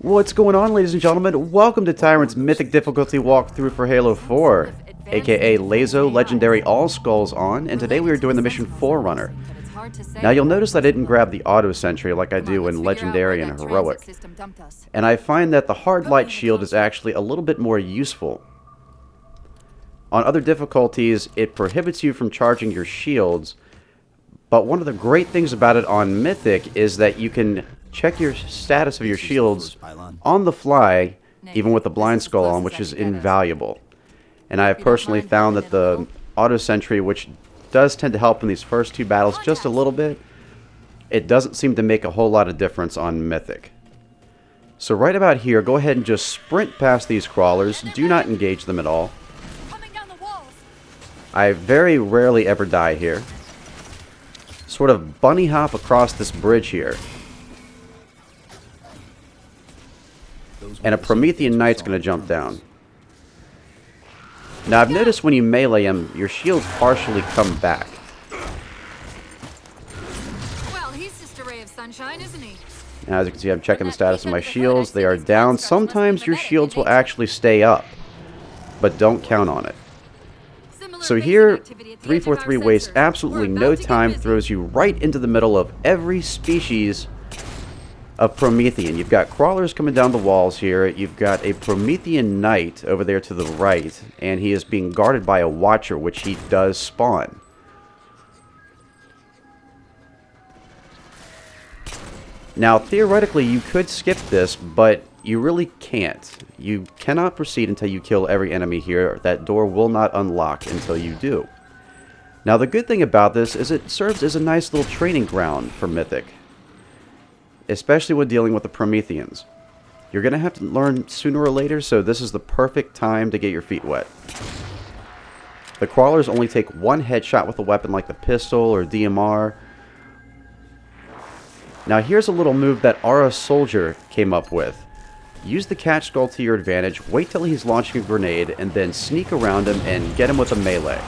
What's going on, ladies and gentlemen? Welcome to Tyrant's Mythic Difficulty walkthrough for Halo 4, aka LASO Legendary All Skulls on, and today we are doing the mission Forerunner. Now you'll notice I didn't grab the auto sentry like I do in Legendary and Heroic, and I find that the hard light shield is actually a little bit more useful. On other difficulties, it prohibits you from charging your shields, but one of the great things about it on Mythic is that you can check your status of your shields on the fly, even with the blind skull on, which is invaluable. And I have personally found that the auto sentry, which does tend to help in these first two battles just a little bit, it doesn't seem to make a whole lot of difference on Mythic. So right about here, go ahead and just sprint past these crawlers. Do not engage them at all. I very rarely ever die here. Sort of bunny hop across this bridge here. And a Promethean Knight's going to jump down. Now I've noticed when you melee him, your shields partially come back. Well, he's just a ray of sunshine, isn't he? Now, as you can see, I'm checking the status of my shields. They are down. Sometimes your shields will actually stay up, but don't count on it. So here, 343 wastes absolutely no time, throws you right into the middle of every species of Promethean. You've got crawlers coming down the walls here. You've got a Promethean Knight over there to the right, and he is being guarded by a Watcher, which he does spawn. Now, theoretically, you could skip this, but you really can't. You cannot proceed until you kill every enemy here. That door will not unlock until you do. Now, the good thing about this is it serves as a nice little training ground for Mythic, especially when dealing with the Prometheans. You're going to have to learn sooner or later, so this is the perfect time to get your feet wet. The crawlers only take one headshot with a weapon like the pistol or DMR. Now here's a little move that Aura Soldier came up with. Use the catch skull to your advantage, wait till he's launching a grenade, and then sneak around him and get him with a melee.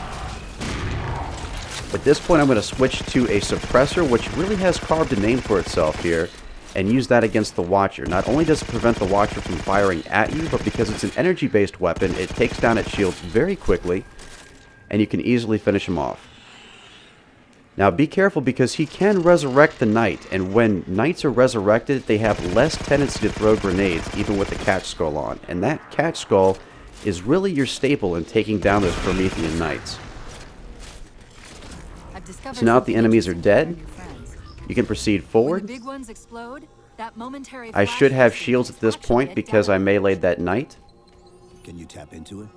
At this point I'm going to switch to a suppressor, which really has carved a name for itself here, and use that against the Watcher. Not only does it prevent the Watcher from firing at you, but because it's an energy-based weapon, it takes down its shields very quickly, and you can easily finish him off. Now be careful, because he can resurrect the Knight, and when Knights are resurrected, they have less tendency to throw grenades, even with the catch skull on. And that catch skull is really your staple in taking down those Promethean Knights. So now that the enemies are dead, you can proceed forward. I should have shields at this point because I meleeed that Knight. Can you tap into it?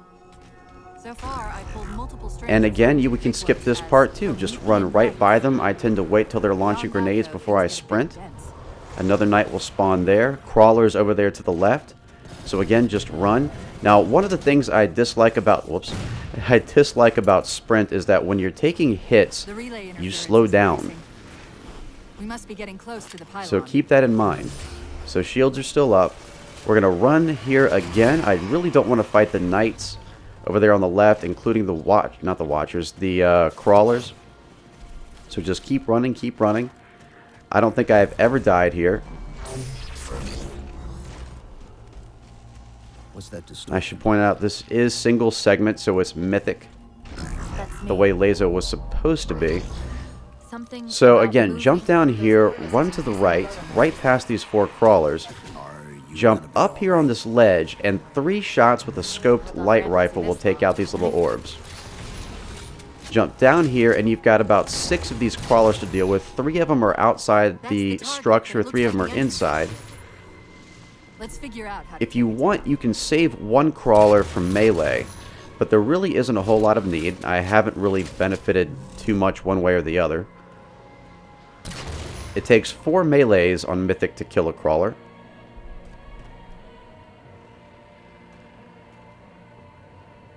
So far, I pulled multiple and again, we can skip this part too. Just run right by them. I tend to wait till they're launching grenades before I sprint. Another Knight will spawn there. Crawlers over there to the left. So again, just run. Now, one of the things I dislike about sprint is that when you're taking hits, you slow down. We must be getting close to the pylon. So keep that in mind. So shields are still up. We're going to run here again. I really don't want to fight the Knights over there on the left, including the the crawlers. So just keep running, keep running. I don't think I have ever died here. What's that I should point out this is single segment, so it's Mythic, the way LASO was supposed to be. So again, jump down here, run to the right past these four crawlers. Jump up here on this ledge, and 3 shots with a scoped light rifle will take out these little orbs. Jump down here, and you've got about 6 of these crawlers to deal with. 3 of them are outside the structure, 3 of them are inside. If you want, you can save 1 crawler from melee, but there really isn't a whole lot of need. I haven't really benefited too much one way or the other. It takes 4 melees on Mythic to kill a crawler.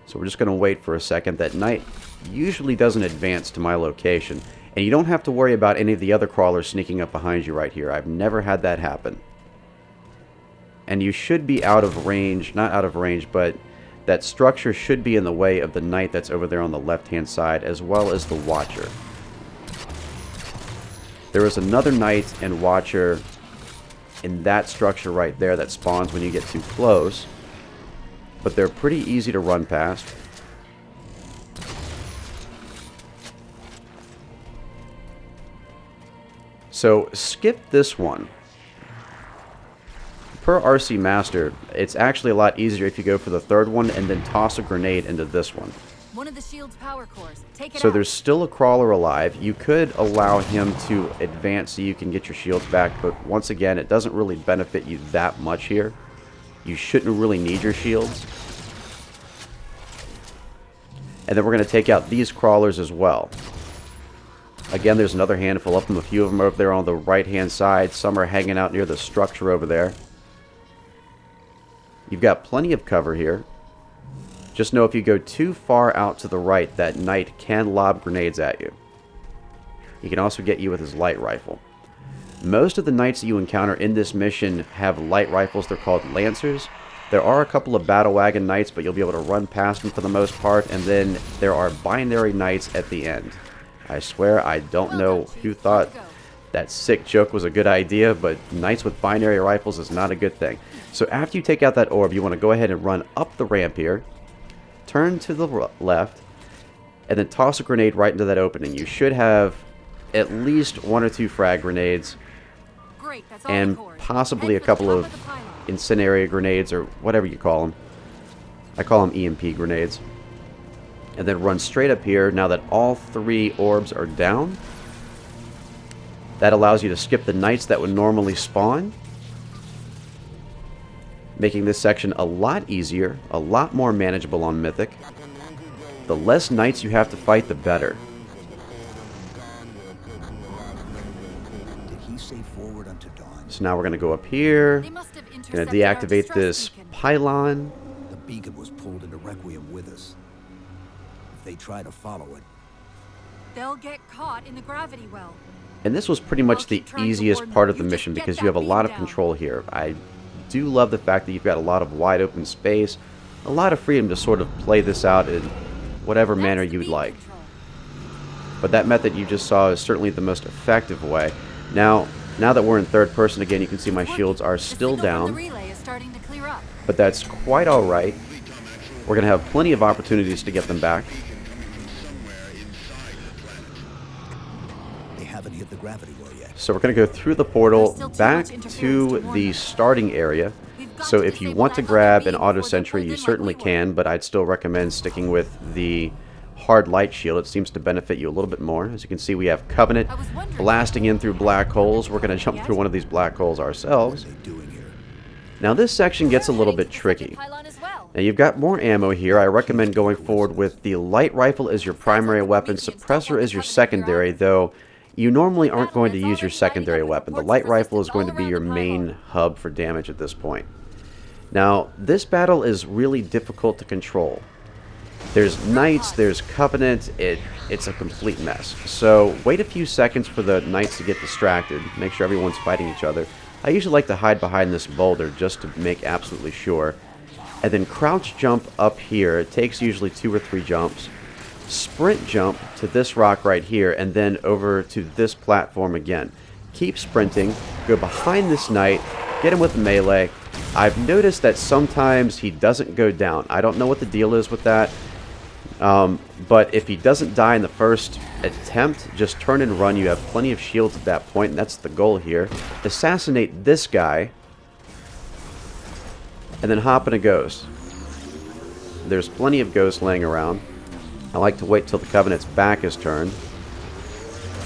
So we're just going to wait for a second. That Knight usually doesn't advance to my location. And you don't have to worry about any of the other crawlers sneaking up behind you right here. I've never had that happen. And you should be out of range. Not out of range, but that structure should be in the way of the Knight that's over there on the left-hand side, as well as the Watcher. There is another Knight and Watcher in that structure right there that spawns when you get too close. But they're pretty easy to run past. So skip this one. Per RC Master, it's actually a lot easier if you go for the third one and then toss a grenade into this one. One of the shield's power cores. Take it So out. there's still a crawler alive. You could allow him to advance so you can get your shields back, but once again, it doesn't really benefit you that much here. You shouldn't really need your shields. And then we're going to take out these crawlers as well. Again, there's another handful of them. A few of them are over there on the right-hand side. Some are hanging out near the structure over there. You've got plenty of cover here. Just know if you go too far out to the right, that knight can lob grenades at you. He can also get you with his light rifle. Most of the knights that you encounter in this mission have light rifles. They're called lancers. There are a couple of battle wagon knights, but you'll be able to run past them for the most part. And then there are binary knights at the end. I swear I don't know who thought that sick joke was a good idea, but knights with binary rifles is not a good thing. So after you take out that orb, you want to go ahead and run up the ramp here, turn to the left, and then toss a grenade right into that opening. You should have at least 1 or 2 frag grenades, Great, that's all and the cores. possibly Head a for the couple top of the pylon. incendiary grenades or whatever you call them. I call them EMP grenades. And then run straight up here now that all 3 orbs are down. That allows you to skip the knights that would normally spawn, making this section a lot easier, a lot more manageable on Mythic. The less knights you have to fight, the better. Did he say forward unto dawn? So now we're going to go up here. They must have Going to intercepted our deactivate distress this beacon. pylon. The beacon was pulled into Requiem with us. If they try to follow it, They'll get caught in the gravity well. And this was pretty much the easiest part of the mission because you have a lot of control here. I do love the fact that you've got a lot of wide open space, a lot of freedom to sort of play this out in whatever manner you'd like. But that method you just saw is certainly the most effective way. Now that we're in third person again, you can see my shields are still down, The relay is starting to clear up. but that's quite alright. We're going to have plenty of opportunities to get them back. they haven't hit the gravity well yet. So we're going to go through the portal back to the starting area. So if you want to grab an auto sentry, you certainly can, but I'd still recommend sticking with the hard light shield. It seems to benefit you a little bit more. As you can see, we have Covenant blasting in through black holes. We're going to jump through one of these black holes ourselves. What are they doing here? Now this section gets a little bit tricky. Now you've got more ammo here. I recommend going forward with the light rifle as your primary weapon, suppressor as your secondary, though you normally aren't going to use your secondary weapon. The light rifle is going to be your main hub for damage at this point. Now this battle is really difficult to control. There's knights, there's Covenant, it's a complete mess. So wait a few seconds for the knights to get distracted, make sure everyone's fighting each other. I usually like to hide behind this boulder just to make absolutely sure. And then crouch jump up here. It takes usually 2 or 3 jumps. Sprint jump to this rock right here and then over to this platform again. Keep sprinting, go behind this knight, get him with the melee. I've noticed that sometimes he doesn't go down. I don't know what the deal is with that. But if he doesn't die in the first attempt, just turn and run. You have plenty of shields at that point, and that's the goal here. Assassinate this guy, and then hop in a ghost. There's plenty of ghosts laying around. I like to wait till the Covenant's back is turned,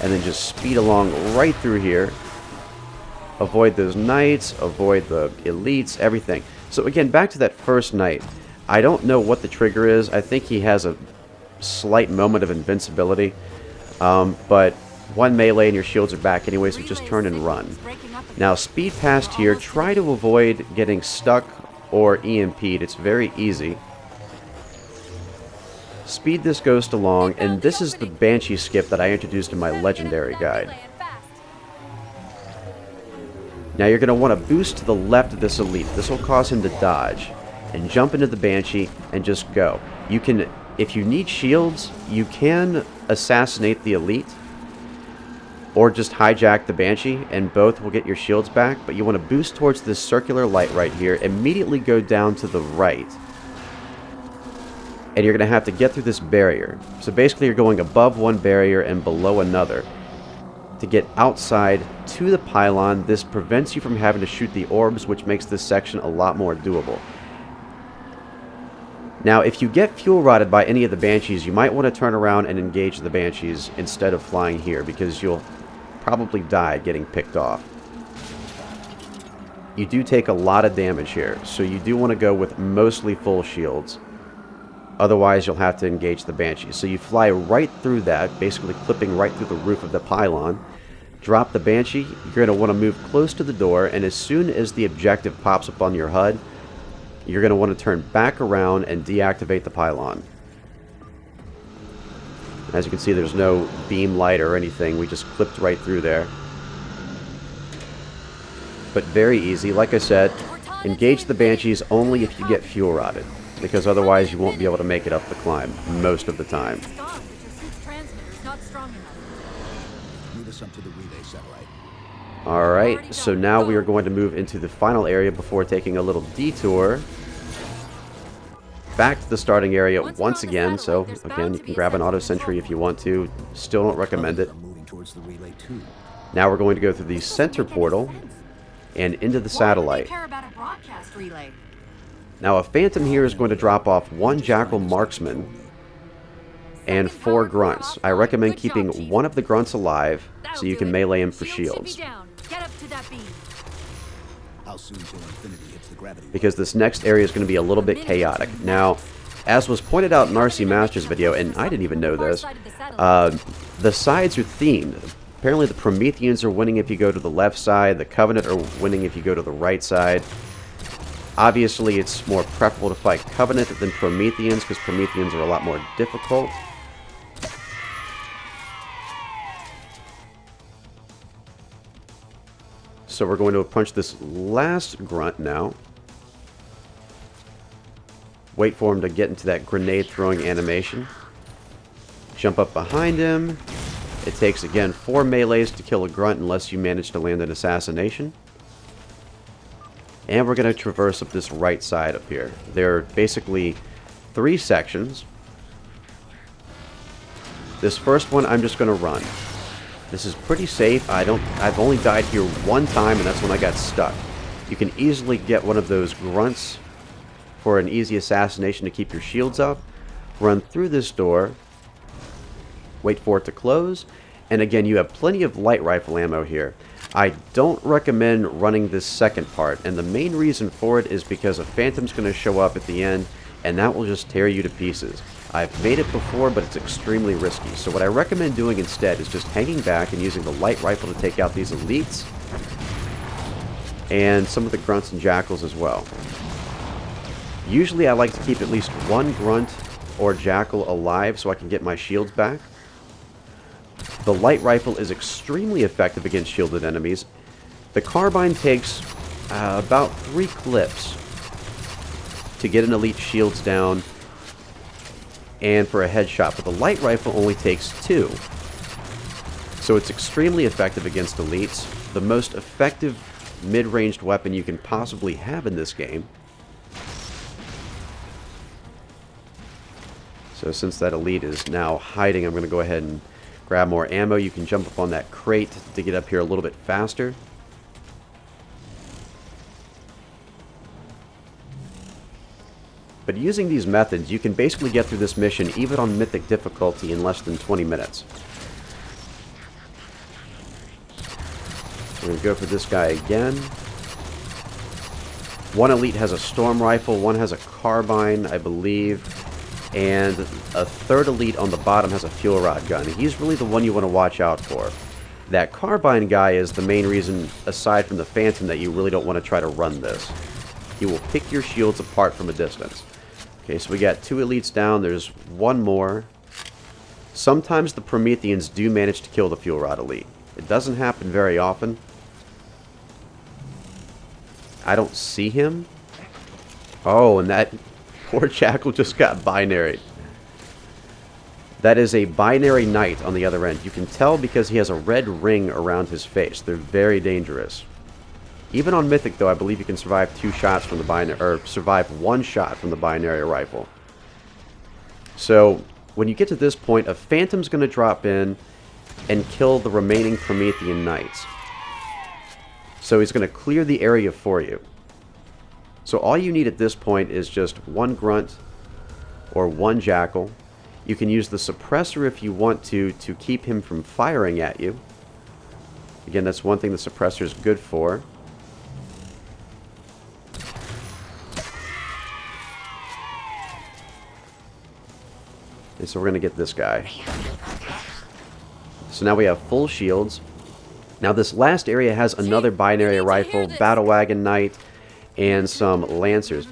and then just speed along right through here. Avoid those knights, avoid the elites, everything. So again, back to that first knight. I don't know what the trigger is. I think he has a slight moment of invincibility. But one melee and your shields are back anyway, so just turn and run. Now, speed past here. Try to avoid getting stuck or EMP'd. It's very easy. Speed this ghost along, and this is the Banshee skip that I introduced in my Legendary guide. Now you're going to want to boost to the left of this elite. This will cause him to dodge. And jump into the Banshee and just go. You can, if you need shields, you can assassinate the elite. or just hijack the Banshee, and both will get your shields back. But you want to boost towards this circular light right here, immediately go down to the right, and you're going to have to get through this barrier. So basically you're going above one barrier and below another to get outside to the pylon. This prevents you from having to shoot the orbs, which makes this section a lot more doable. Now, if you get fuel rotted by any of the Banshees, you might want to turn around and engage the Banshees instead of flying here, because you'll probably die getting picked off. You do take a lot of damage here, so you do want to go with mostly full shields. Otherwise, you'll have to engage the Banshees. So you fly right through that, basically clipping right through the roof of the pylon. Drop the Banshee. You're going to want to move close to the door, and as soon as the objective pops up on your HUD, you're going to want to turn back around and deactivate the pylon. As you can see, there's no beam light or anything. We just clipped right through there. But very easy. Like I said, engage the Banshees only if you get fuel rotted, because otherwise you won't be able to make it up the climb most of the time. Move us up to the relay satellite. Alright, so now we are going to move into the final area before taking a little detour back to the starting area once again. So again, you can grab an auto sentry if you want to. Still don't recommend it. Moving towards the relay too. Now we're going to go through the center portal and into the satellite. Now a Phantom here is going to drop off 1 Jackal Marksman and 4 Grunts. I recommend keeping one of the Grunts alive so you can melee him for shields, How soon till infinity hits the gravity? because this next area is going to be a little bit chaotic. Now, as was pointed out in RC Master's video, and I didn't even know this, the sides are themed. Apparently the Prometheans are winning if you go to the left side, the Covenant are winning if you go to the right side. Obviously, it's more preferable to fight Covenant than Prometheans, because Prometheans are a lot more difficult. So we're going to punch this last Grunt now. Wait for him to get into that grenade throwing animation. Jump up behind him. It takes, again, 4 melees to kill a Grunt unless you manage to land an assassination. And we're going to traverse up this right side up here. There are basically 3 sections. This first one I'm just going to run. This is pretty safe. I've only died here 1 time, and that's when I got stuck. You can easily get one of those Grunts for an easy assassination to keep your shields up. Run through this door. Wait for it to close. And again, you have plenty of light rifle ammo here. I don't recommend running this second part, and the main reason for it is because a Phantom's going to show up at the end, and that will just tear you to pieces. I've made it before, but it's extremely risky. So what I recommend doing instead is just hanging back and using the light rifle to take out these elites and some of the Grunts and Jackals as well. Usually I like to keep at least 1 Grunt or Jackal alive so I can get my shields back. The light rifle is extremely effective against shielded enemies. The carbine takes about 3 clips to get an elite shields down and for a headshot, but the light rifle only takes 2. So it's extremely effective against elites. The most effective mid-ranged weapon you can possibly have in this game. So since that elite is now hiding, I'm going to go ahead and grab more ammo. You can jump up on that crate to get up here a little bit faster. But using these methods, you can basically get through this mission even on Mythic Difficulty in less than 20 minutes. We're going to go for this guy again. 1 elite has a storm rifle, 1 has a carbine, I believe, and a 3rd elite on the bottom has a fuel rod gun. He's really the one you want to watch out for. That carbine guy is the main reason, aside from the Phantom, that you really don't want to try to run this. He will pick your shields apart from a distance. Okay, so we got 2 elites down. There's 1 more. Sometimes the Prometheans do manage to kill the fuel rod elite. It doesn't happen very often. I don't see him. Oh, and that poor Jackal just got binaried. That is a binary knight on the other end. You can tell because he has a red ring around his face. They're very dangerous. Even on Mythic, though, I believe you can survive 2 shots from the binary, or survive 1 shot from the binary rifle. So, when you get to this point, a Phantom's going to drop in and kill the remaining Promethean Knights. So he's going to clear the area for you. So all you need at this point is just 1 Grunt or 1 Jackal. You can use the suppressor if you want to keep him from firing at you. Again, that's one thing the suppressor is good for. And so we're going to get this guy. So now we have full shields. Now this last area has another binary rifle, battle wagon knight, and some lancers.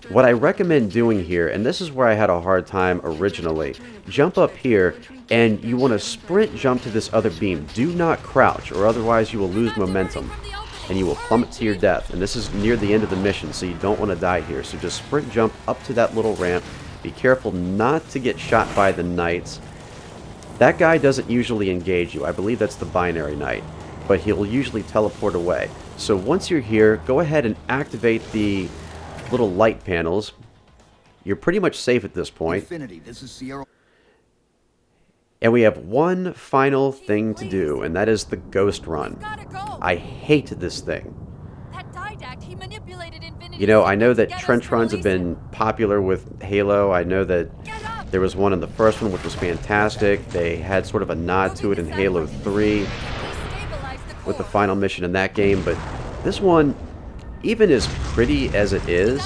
What I recommend doing here, and this is where I had a hard time originally, jump up here and you want to sprint jump to this other beam. Do not crouch or otherwise you will lose momentum and you will plummet to your death. And this is near the end of the mission, so you don't want to die here. So just sprint jump up to that little ramp. Be careful not to get shot by the knights. That guy doesn't usually engage you. I believe that's the binary knight, but he'll usually teleport away. So once you're here, go ahead and activate the little light panels. You're pretty much safe at this point. This is Sierra. And we have one final thing to do, and that is the ghost run. I hate this thing. You know, I know that trench runs have been popular with Halo. I know that there was one in the first one which was fantastic. They had sort of a nod to it in Halo 3 with the final mission in that game, but this one, even as pretty as it is,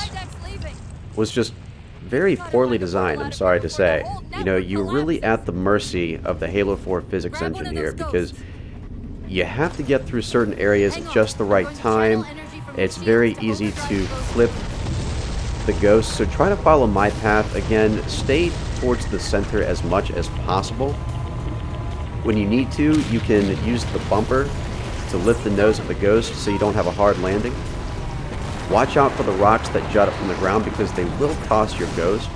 was just very poorly designed, I'm sorry to say. You know, you're really at the mercy of the Halo 4 physics engine here, because you have to get through certain areas at just the right time. It's very easy to flip the ghost, so try to follow my path. Again, stay towards the center as much as possible. When you need to, you can use the bumper to lift the nose of the ghost so you don't have a hard landing. Watch out for the rocks that jut up from the ground because they will toss your ghost.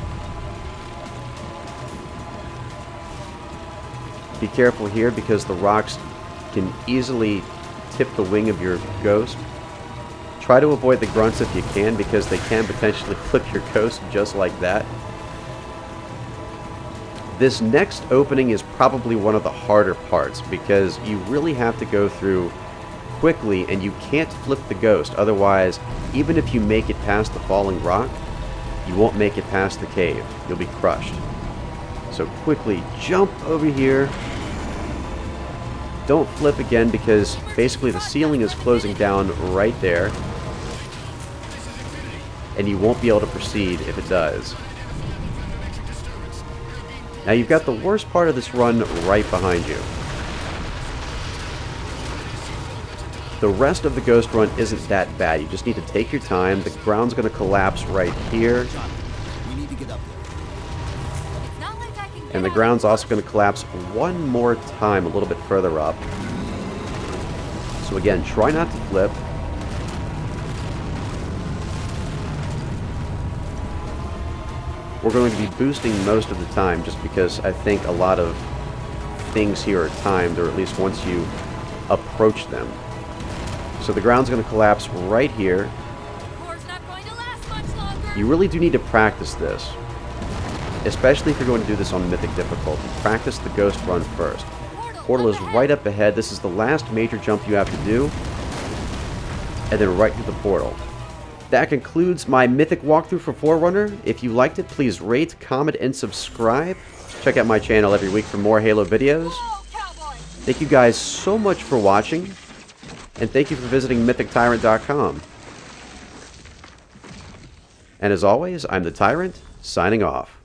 Be careful here because the rocks can easily tip the wing of your ghost. Try to avoid the grunts if you can because they can potentially flip your ghost just like that. This next opening is probably one of the harder parts because you really have to go through quickly and you can't flip the ghost. Otherwise, even if you make it past the falling rock, you won't make it past the cave. You'll be crushed. So quickly jump over here. Don't flip again because basically the ceiling is closing down right there. And you won't be able to proceed if it does. Now you've got the worst part of this run right behind you. The rest of the ghost run isn't that bad. You just need to take your time. The ground's going to collapse right here. And the ground's also going to collapse one more time a little bit further up. So again, try not to flip. We're going to be boosting most of the time just because I think a lot of things here are timed, or at least once you approach them. So the ground's going to collapse right here. You really do need to practice this, especially if you're going to do this on Mythic Difficulty. Practice the ghost run first. Portal is right up ahead. This is the last major jump you have to do, and then right through the portal. That concludes my Mythic walkthrough for Forerunner. If you liked it, please rate, comment, and subscribe. Check out my channel every week for more Halo videos. Thank you guys so much for watching, and thank you for visiting MythicTyrant.com. And as always, I'm the Tyrant, signing off.